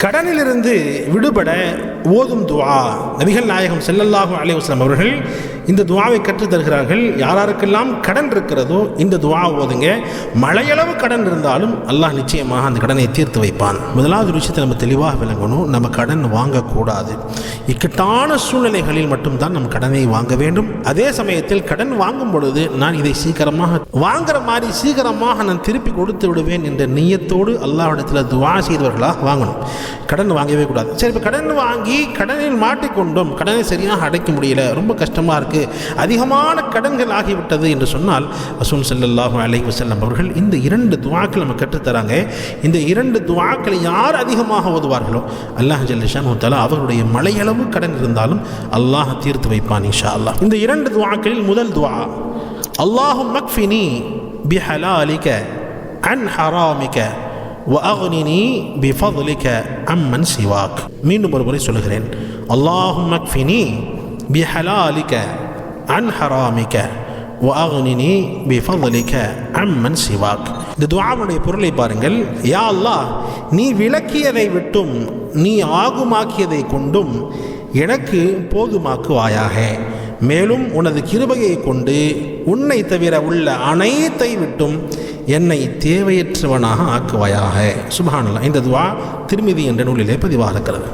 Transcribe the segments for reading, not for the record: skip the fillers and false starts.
கடனிலிருந்து விடுபட ஓதும் துஆ. நபிகள் நாயகம் ஸல்லல்லாஹு அலைஹி வஸல்லம் அவர்கள் இந்த துஆவை கற்றுத் தருகிறார்கள். யாராருக்கெல்லாம் கடன் இருக்கிறதோ இந்த துஆ ஓதுங்க. மழையளவு கடன் இருந்தாலும் அல்லாஹ் நிச்சயமாக அந்த கடனை தீர்த்து வைப்பான். முதலாவது விஷயத்தை நம்ம தெளிவாக விளங்கணும். நம்ம கடன் வாங்கக்கூடாது. இக்கட்டான சூழ்நிலைகளில் மட்டும்தான் நம்ம கடனை வாங்க வேண்டும். அதே சமயத்தில் கடன் வாங்கும் பொழுது நான் இதை சீக்கிரமாக வாங்குற மாதிரி சீக்கிரமாக நான் திருப்பி கொடுத்து விடுவேன் என்ற நியத்தோடு அல்லாஹ்விடத்தில் துஆ செய்தவர்களாக வாங்கணும். கடன் வாங்கவே கூடாது. சரி, இப்போ கடன் வாங்கி கடனில் மாட்டிக்கொண்டோம், கடனை சரியாக அடைக்க முடியல, ரொம்ப கஷ்டமாக இருக்குது, அதிகமான கடன்கள் ஆகிவிட்டது என்று சொன்னால் ரசூல் ஸல்லல்லாஹு அலைஹி வஸல்லம் அவர்கள் இந்த 2 துஆக்கள் நம்ம கற்றுத்தராங்க. இந்த 2 துஆக்களை யார் அதிகமாக ஓதுவார்களோ அல்லாஹ் ஜல்ல ஷானஹு தஆலா அவருடைய மலையளவு கடன் இருந்தாலும் அல்லாஹ் தீர்த்து வைப்பான் இன்ஷா அல்லாஹ். இந்த 2 துஆக்களில் முதல் துஆ, அல்லாஹும்ம க்ஃபினி பிஹலாலிக அன் ஹராமிக வஅக்னினி பிஃபضلிக அம்மன் சிவாக். மீண்டும் ஒரு முறை சொல்கிறேன். அல்லாஹும்ம க்ஃபினி பிஹலாலிக அன் ஹராமிக வஅக்னினி பிஃபضلிக அம்மன் சிவாக். இந்த துஆவுடைய பொருளை பாருங்கள். யா அல்லாஹ், நீ விலக்கியதை விட்டும் நீ ஆகுமாக்கியதை கொண்டும் எனக்கு போதுமாக்குவாயாக. மேலும் உனது கிருபையை கொண்டு உன்னை தவிர உள்ள அனைத்தை விட்டும் என்னை தேவையற்றவனாக ஆக்குவாயாக. சுப்ஹானல்லாஹ். இந்த துஆ திர்மிதி என்ற நூலிலே பதிவாக இருக்கிறது.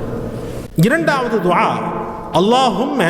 இரண்டாவது துஆ, அல்லாஹும்ம